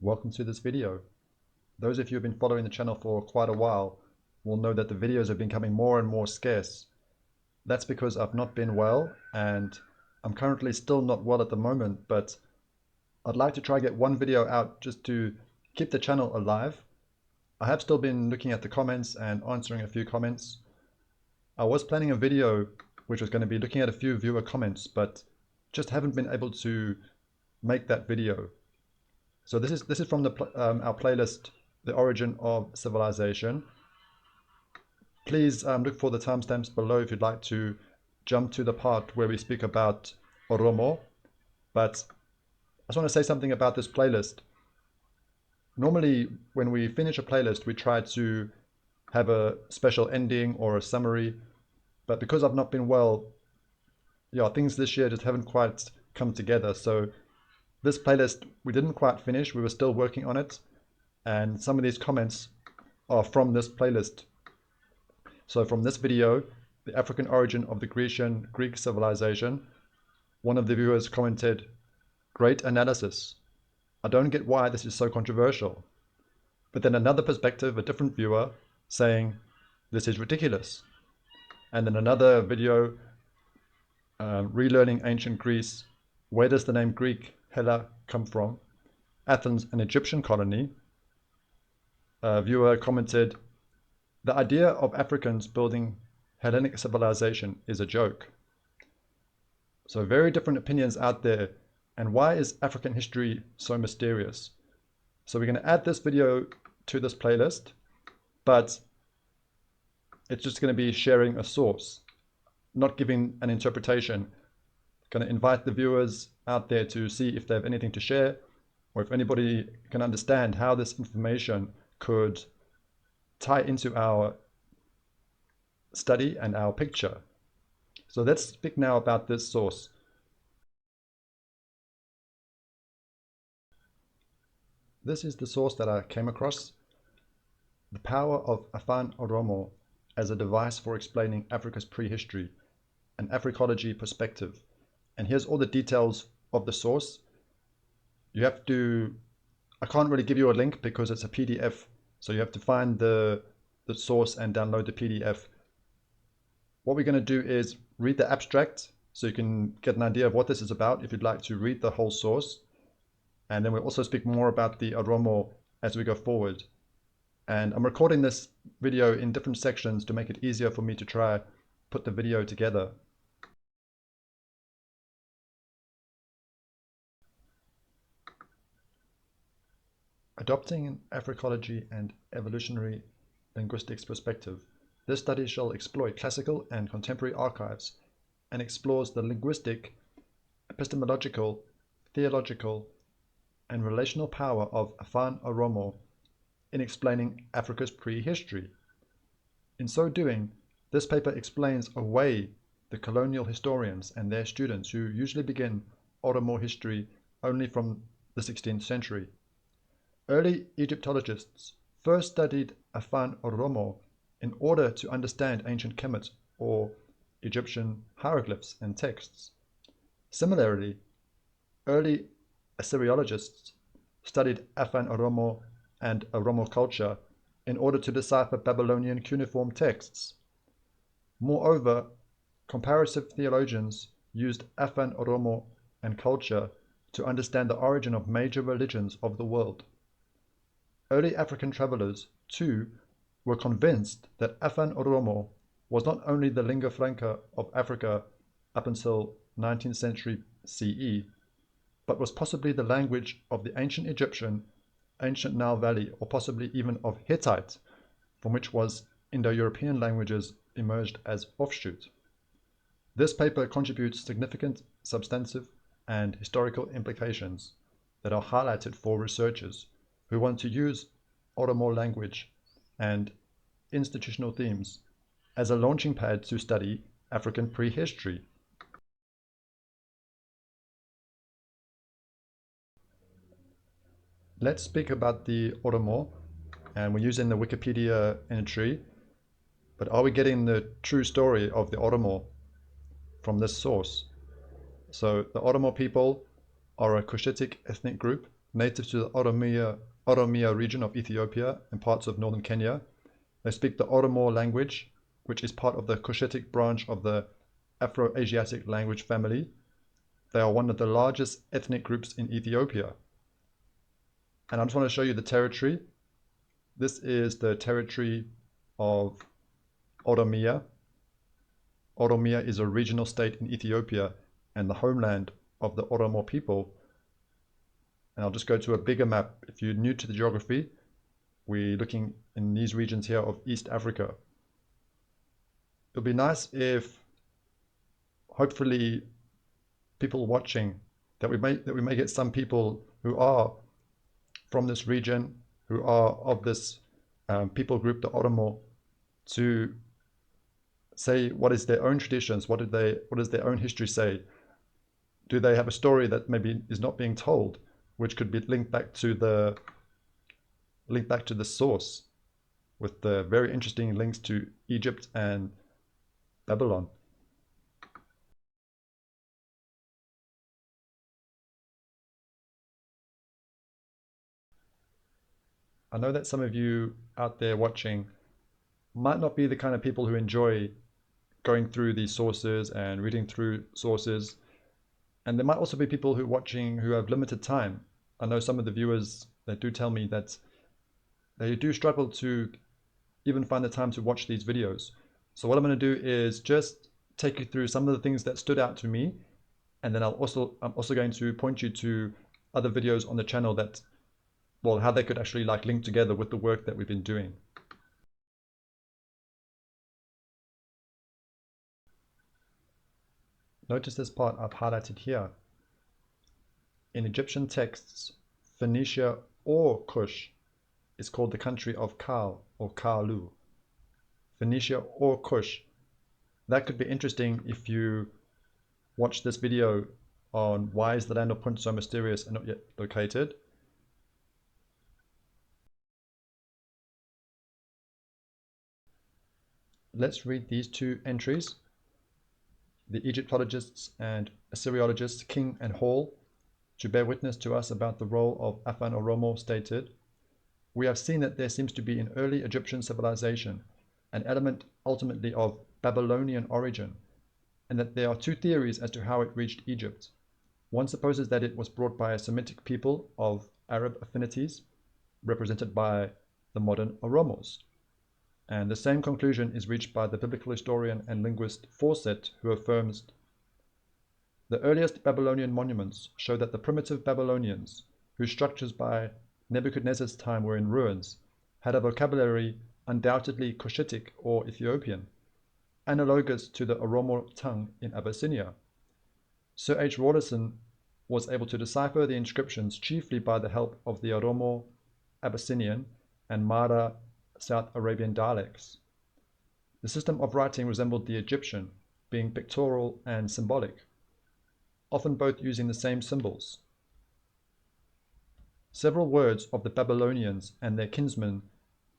Welcome to this video. Those of you who have been following the channel for quite a while will know that the videos have been becoming more and more scarce. That's because I've not been well, and I'm currently still not well at the moment, but I'd like to try get one video out just to keep the channel alive. I have still been looking at the comments and answering a few comments. I was planning a video which was going to be looking at a few viewer comments, but just haven't been able to make that video. So this is from our playlist, The Origin of Civilization. Please look for the timestamps below if you'd like to jump to the part where we speak about Oromo. But I just want to say something about this playlist. Normally, when we finish a playlist, we try to have a special ending or a summary. But because I've not been well, yeah, things this year just haven't quite come together. So this playlist, we didn't quite finish. We were still working on it. And some of these comments are from this playlist. So from this video, the African origin of the Greek civilization, one of the viewers commented, "Great analysis. I don't get why this is so controversial." But then another perspective, a different viewer, saying, "This is ridiculous." And then another video, relearning ancient Greece. Where does the name Greek, Hella, come from? Athens, an Egyptian colony. A viewer commented, "The idea of Africans building Hellenic civilization is a joke." So very different opinions out there. And why is African history so mysterious? So we're going to add this video to this playlist, but it's just going to be sharing a source, not giving an interpretation. Going to invite the viewers out there to see if they have anything to share, or if anybody can understand how this information could tie into our study and our picture. So let's speak now about this source. This is the source that I came across. The Power of Afaan Oromo as a Device for Explaining Africa's Prehistory, an Africology Perspective. And here's all the details of the source. You have to, I can't really give you a link because it's a PDF. So you have to find the source and download the PDF. What we're going to do is read the abstract so you can get an idea of what this is about if you'd like to read the whole source. And then we'll also speak more about the Oromo as we go forward. And I'm recording this video in different sections to make it easier for me to try put the video together. Adopting an Africology and evolutionary linguistics perspective, this study shall exploit classical and contemporary archives and explores the linguistic, epistemological, theological, and relational power of Afaan Oromo in explaining Africa's prehistory. In so doing, this paper explains away the colonial historians and their students who usually begin Oromo history only from the 16th century. Early Egyptologists first studied Afaan Oromo in order to understand ancient Kemet or Egyptian hieroglyphs and texts. Similarly, early Assyriologists studied Afaan Oromo and Oromo culture in order to decipher Babylonian cuneiform texts. Moreover, comparative theologians used Afaan Oromo and culture to understand the origin of major religions of the world. Early African travelers, too, were convinced that Afaan Oromo was not only the lingua franca of Africa up until 19th century CE, but was possibly the language of the ancient Egyptian, ancient Nile Valley, or possibly even of Hittite, from which was Indo-European languages emerged as offshoot. This paper contributes significant substantive and historical implications that are highlighted for researchers who want to use Oromo language and institutional themes as a launching pad to study African prehistory. Let's speak about the Oromo, and we're using the Wikipedia entry, but are we getting the true story of the Oromo from this source? So the Oromo people are a Cushitic ethnic group native to the Oromia region of Ethiopia and parts of northern Kenya. They speak the Oromo language, which is part of the Cushitic branch of the Afro-Asiatic language family. They are one of the largest ethnic groups in Ethiopia. And I just want to show you the territory. This is the territory of Oromia. Oromia is a regional state in Ethiopia and the homeland of the Oromo people. And I'll just go to a bigger map. If you're new to the geography, we're looking in these regions here of East Africa. It'll be nice if, hopefully, people watching, that we may get some people who are from this region, who are of this people group, the Oromo, to say what is their own traditions, what does their own history say? Do they have a story that maybe is not being told, which could be linked back to the source, with the very interesting links to Egypt and Babylon. I know that some of you out there watching might not be the kind of people who enjoy going through these sources and reading through sources. And there might also be people who are watching who have limited time. I know some of the viewers that do tell me that they do struggle to even find the time to watch these videos. So what I'm going to do is just take you through some of the things that stood out to me, and then I'm also going to point you to other videos on the channel that, well, how they could actually like link together with the work that we've been doing. Notice this part I've highlighted here. In Egyptian texts, Phoenicia or Kush is called the country of Kal or Kalu. Phoenicia or Kush. That could be interesting if you watch this video on why is the land of Punt so mysterious and not yet located. Let's read these two entries. The Egyptologists and Assyriologists King and Hall, to bear witness to us about the role of Afaan Oromo, stated, "We have seen that there seems to be in early Egyptian civilization an element ultimately of Babylonian origin, and that there are two theories as to how it reached Egypt. One supposes that it was brought by a Semitic people of Arab affinities, represented by the modern Oromos. And the same conclusion is reached by the biblical historian and linguist Fawcett, who affirms the earliest Babylonian monuments show that the primitive Babylonians, whose structures by Nebuchadnezzar's time were in ruins, had a vocabulary undoubtedly Cushitic or Ethiopian, analogous to the Oromo tongue in Abyssinia. Sir H. Rawlinson was able to decipher the inscriptions chiefly by the help of the Oromo Abyssinian and Mara South Arabian dialects. The system of writing resembled the Egyptian, being pictorial and symbolic, often both using the same symbols. Several words of the Babylonians and their kinsmen,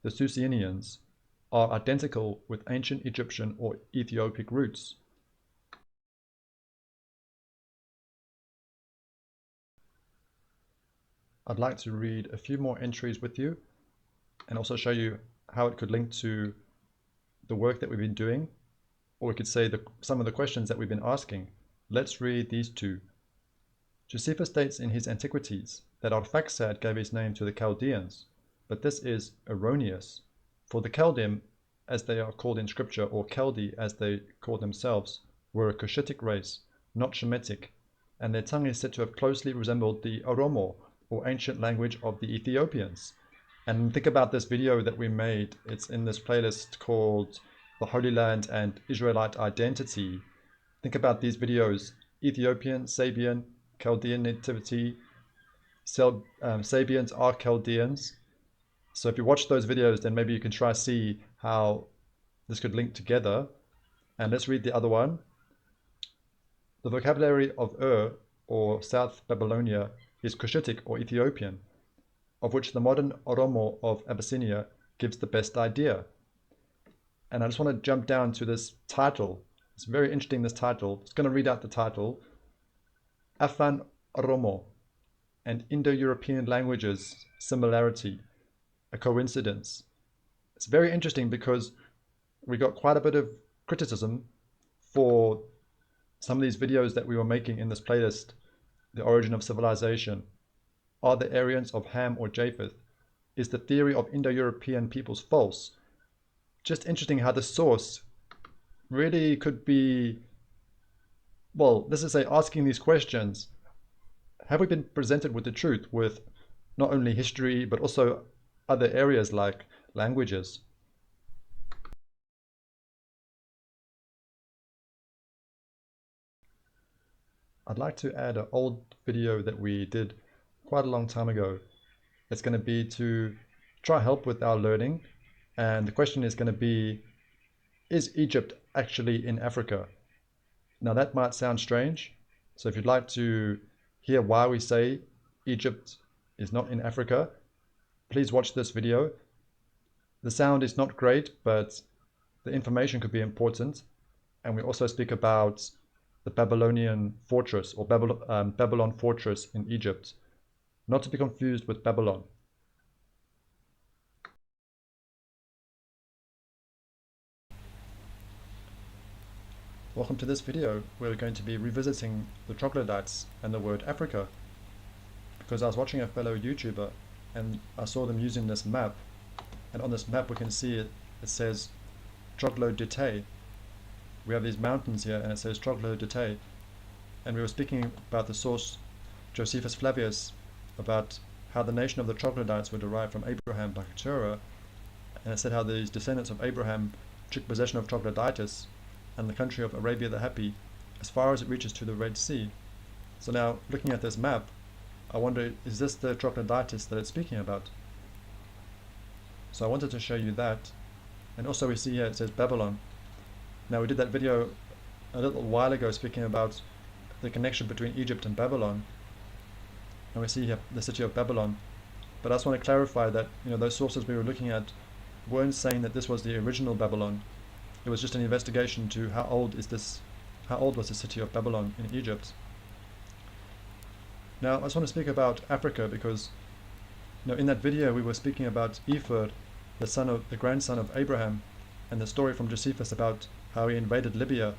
the Susianians, are identical with ancient Egyptian or Ethiopic roots. I'd like to read a few more entries with you and also show you how it could link to the work that we've been doing, or we could say some of the questions that we've been asking. Let's read these two. Josephus states in his Antiquities that Arphaxad gave his name to the Chaldeans, but this is erroneous, for the Chaldean, as they are called in scripture, or Chaldee as they call themselves, were a Cushitic race, not Shemitic, and their tongue is said to have closely resembled the Oromo, or ancient language of the Ethiopians. And think about this video that we made. It's in this playlist called The Holy Land and Israelite Identity. Think about these videos: Ethiopian, Sabian, Chaldean nativity. Sabians are Chaldeans. So if you watch those videos, then maybe you can try to see how this could link together. And let's read the other one. The vocabulary of or South Babylonia, is Cushitic or Ethiopian, of which the modern Oromo of Abyssinia gives the best idea. And I just want to jump down to this title. It's very interesting, this title. It's going to read out the title. Afaan Oromo. and Indo-European languages similarity, a coincidence. It's very interesting because we got quite a bit of criticism for some of these videos that we were making in this playlist, The Origin of Civilization. Are the Aryans of Ham or Japheth? Is the theory of Indo-European peoples false? Just interesting how the source really could be, well, let's just say asking these questions. Have we been presented with the truth with not only history, but also other areas like languages? I'd like to add an old video that we did quite a long time ago. It's going to be to try help with our learning. And the question is going to be, is Egypt actually in Africa? Now that might sound strange. So if you'd like to hear why we say Egypt is not in Africa, please watch this video. The sound is not great, but the information could be important. And we also speak about the Babylonian fortress or Babylon fortress in Egypt, not to be confused with Babylon. Welcome to this video. We're going to be revisiting the troglodytes and the word Africa, because I was watching a fellow YouTuber and I saw them using this map, and on this map we can see it says troglodyte. We have these mountains here and it says troglodyte, and we were speaking about the source Josephus Flavius, about how the nation of the troglodytes were derived from Abraham by Keturah, and it said how these descendants of Abraham took possession of Troglodytis and the country of Arabia the Happy as far as it reaches to the Red Sea. So now, looking at this map, I wonder, is this the Troglodytis that it's speaking about? So I wanted to show you that. And also we see here it says Babylon. Now we did that video a little while ago speaking about the connection between Egypt and Babylon. And we see here the city of Babylon. But I just want to clarify that, those sources we were looking at weren't saying that this was the original Babylon. It was just an investigation to how old was the city of Babylon in Egypt. Now I just want to speak about Africa because in that video we were speaking about Ephod, the grandson of Abraham, and the story from Josephus about how he invaded Libya,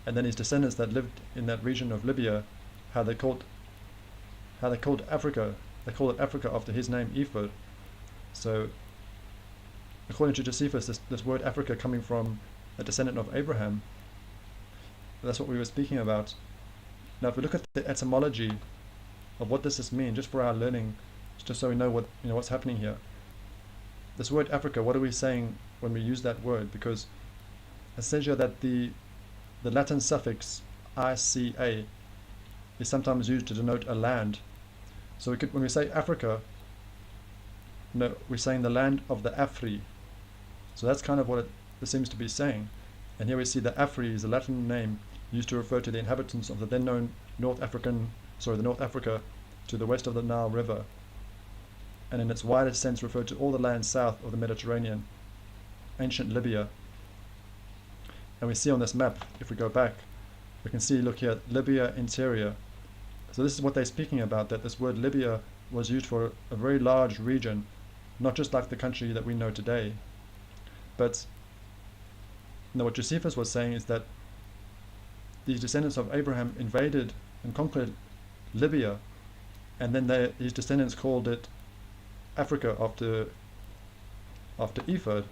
and then his descendants that lived in that region of Libya, how they called Africa, they call it Africa after his name, Ephod. So according to Josephus, this word Africa coming from a descendant of Abraham, that's what we were speaking about. Now if we look at the etymology of what does this mean, just for our learning, just so we know what's happening here. This word Africa, what are we saying when we use that word? Because it says here that the Latin suffix ica is sometimes used to denote a land. So when we say Africa, we're saying the land of the Afri. So that's kind of what it seems to be saying. And here we see that Afri is a Latin name used to refer to the inhabitants of the then known North Africa to the west of the Nile River, and in its widest sense referred to all the land south of the Mediterranean, ancient Libya. And we see on this map, if we go back, we can see, look here, Libya interior. So this is what they're speaking about, that this word Libya was used for a very large region, not just like the country that we know today. But what Josephus was saying is that these descendants of Abraham invaded and conquered Libya, and then his descendants called it Africa after Ephod.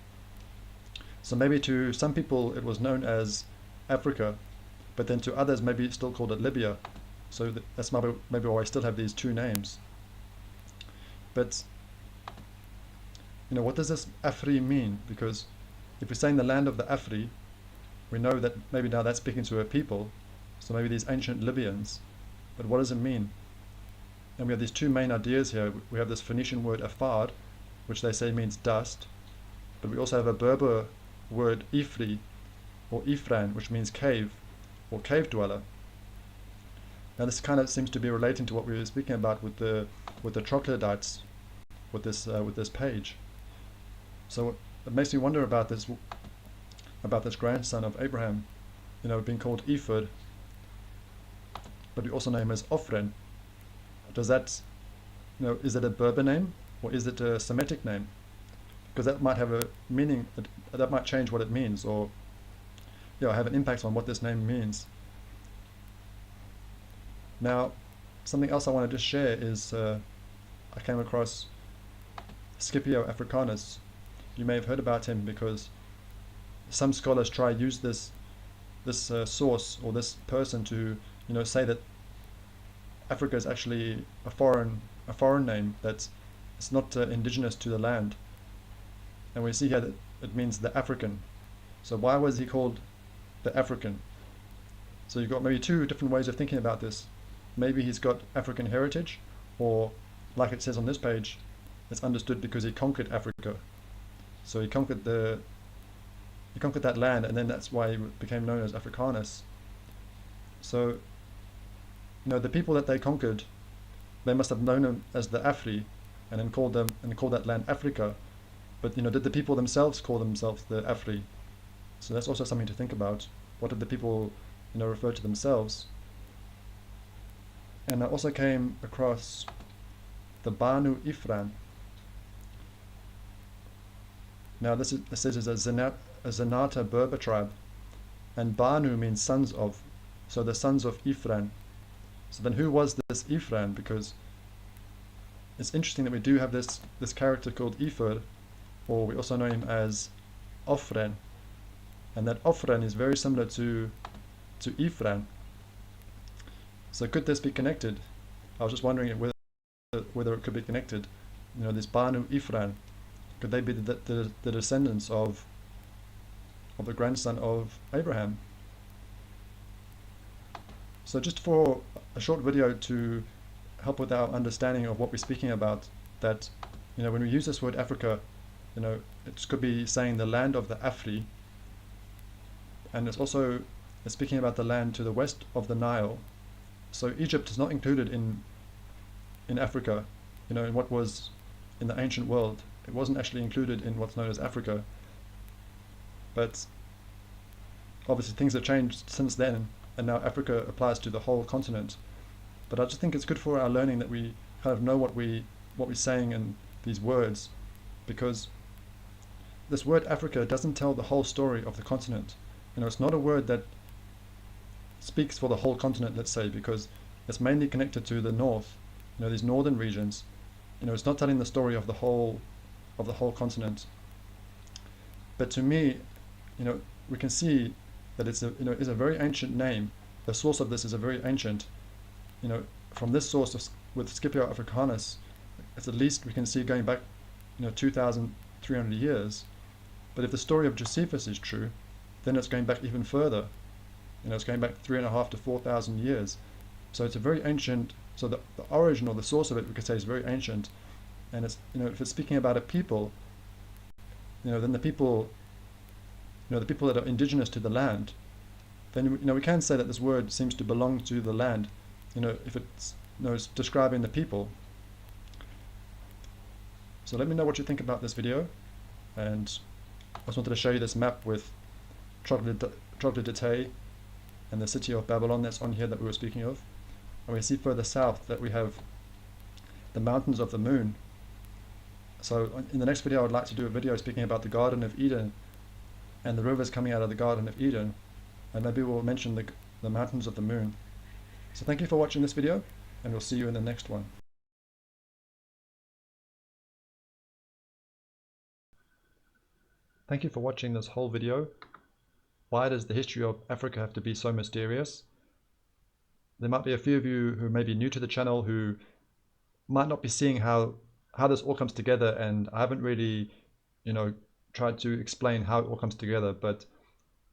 So maybe to some people it was known as Africa, but then to others maybe it still called it Libya. So that's maybe why I still have these two names. But what does this Afri mean? Because if we're saying the land of the Afri, we know that maybe now that's speaking to a people, so maybe these ancient Libyans. But what does it mean? And we have these two main ideas here. We have this Phoenician word afad, which they say means dust, but we also have a Berber word Ifri or Ifran, which means cave or cave dweller. Now this kind of seems to be relating to what we were speaking about with the troglodytes, with this page. So it makes me wonder about this grandson of Abraham, being called Ephod, but we also know him as Ophran. Does that is it a Berber name or is it a Semitic name? Because that might have a meaning, that might change what it means, or have an impact on what this name means. Now, something else I wanted to share is I came across Scipio Africanus. You may have heard about him because some scholars try to use this source or this person to say that Africa is actually a foreign name, that it's not indigenous to the land. And we see here that it means the African. So why was he called the African? So you've got maybe two different ways of thinking about this. Maybe he's got African heritage, or like it says on this page, it's understood because he conquered Africa. So he conquered that land, and then that's why he became known as Africanus. So the people that they conquered, they must have known him as the Afri, and then called that land Africa. But did the people themselves call themselves the Afri? So that's also something to think about. What did the people refer to themselves? And I also came across the Banu Ifran. Now this is a Zenata Berber tribe, and Banu means sons of, so the sons of Ifran. So then who was this Ifran? Because it's interesting that we do have this character called Ifr, or we also know him as Ofren, and that Ofren is very similar to Ifran. So could this be connected? I was just wondering whether it could be connected. This Banu Ifran, could they be the descendants of the grandson of Abraham? So just for a short video to help with our understanding of what we're speaking about, that when we use this word Africa, it could be saying the land of the Afri, and it's speaking about the land to the west of the Nile. So Egypt is not included in Africa, in what was in the ancient world. It wasn't actually included in what's known as Africa. But obviously things have changed since then, and now Africa applies to the whole continent. But I just think it's good for our learning that we kind of know what we're saying in these words, because this word Africa doesn't tell the whole story of the continent. It's not a word that speaks for the whole continent, let's say, because it's mainly connected to the north, these northern regions. It's not telling the story of the whole continent. But to me, we can see that it's a very ancient name. The source of this is a very ancient. From this source with Scipio Africanus, it's at least we can see going back 2,300 years. But if the story of Josephus is true, then it's going back even further. It's going back 3,500 to 4,000 years. So it's a very ancient. So the origin or the source of it, we could say, is very ancient. And it's if it's speaking about a people, then the people that are indigenous to the land, then we can say that this word seems to belong to the land. If it's it's describing the people. So let me know what you think about this video, and I just wanted to show you this map with Troglodytae and the city of Babylon that's on here that we were speaking of. And we see further south that we have the mountains of the moon. So in the next video I would like to do a video speaking about the Garden of Eden and the rivers coming out of the Garden of Eden, and maybe we'll mention the mountains of the moon. So thank you for watching this video, and we'll see you in the next one. Thank you for watching this whole video. Why does the history of Africa have to be so mysterious? There might be a few of you who may be new to the channel who might not be seeing how this all comes together, and I haven't really, tried to explain how it all comes together, but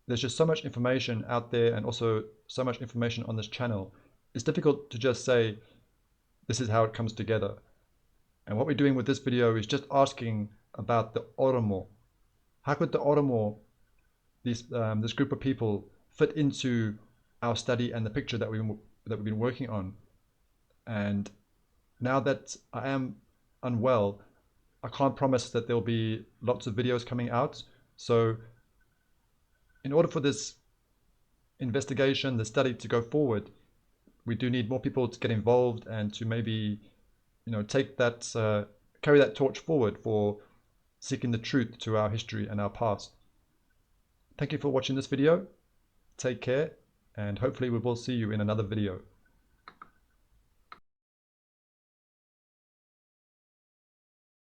there's just so much information out there and also so much information on this channel. It's difficult to just say, this is how it comes together. And what we're doing with this video is just asking about the Oromo. How could the Oromo, this group of people, fit into our study and the picture that we've been working on? And now that I am unwell, I can't promise that there'll be lots of videos coming out. So in order for this investigation, the study to go forward, we do need more people to get involved and to maybe take that, carry that torch forward for seeking the truth to our history and our past. Thank you for watching this video. Take care, and hopefully we will see you in another video.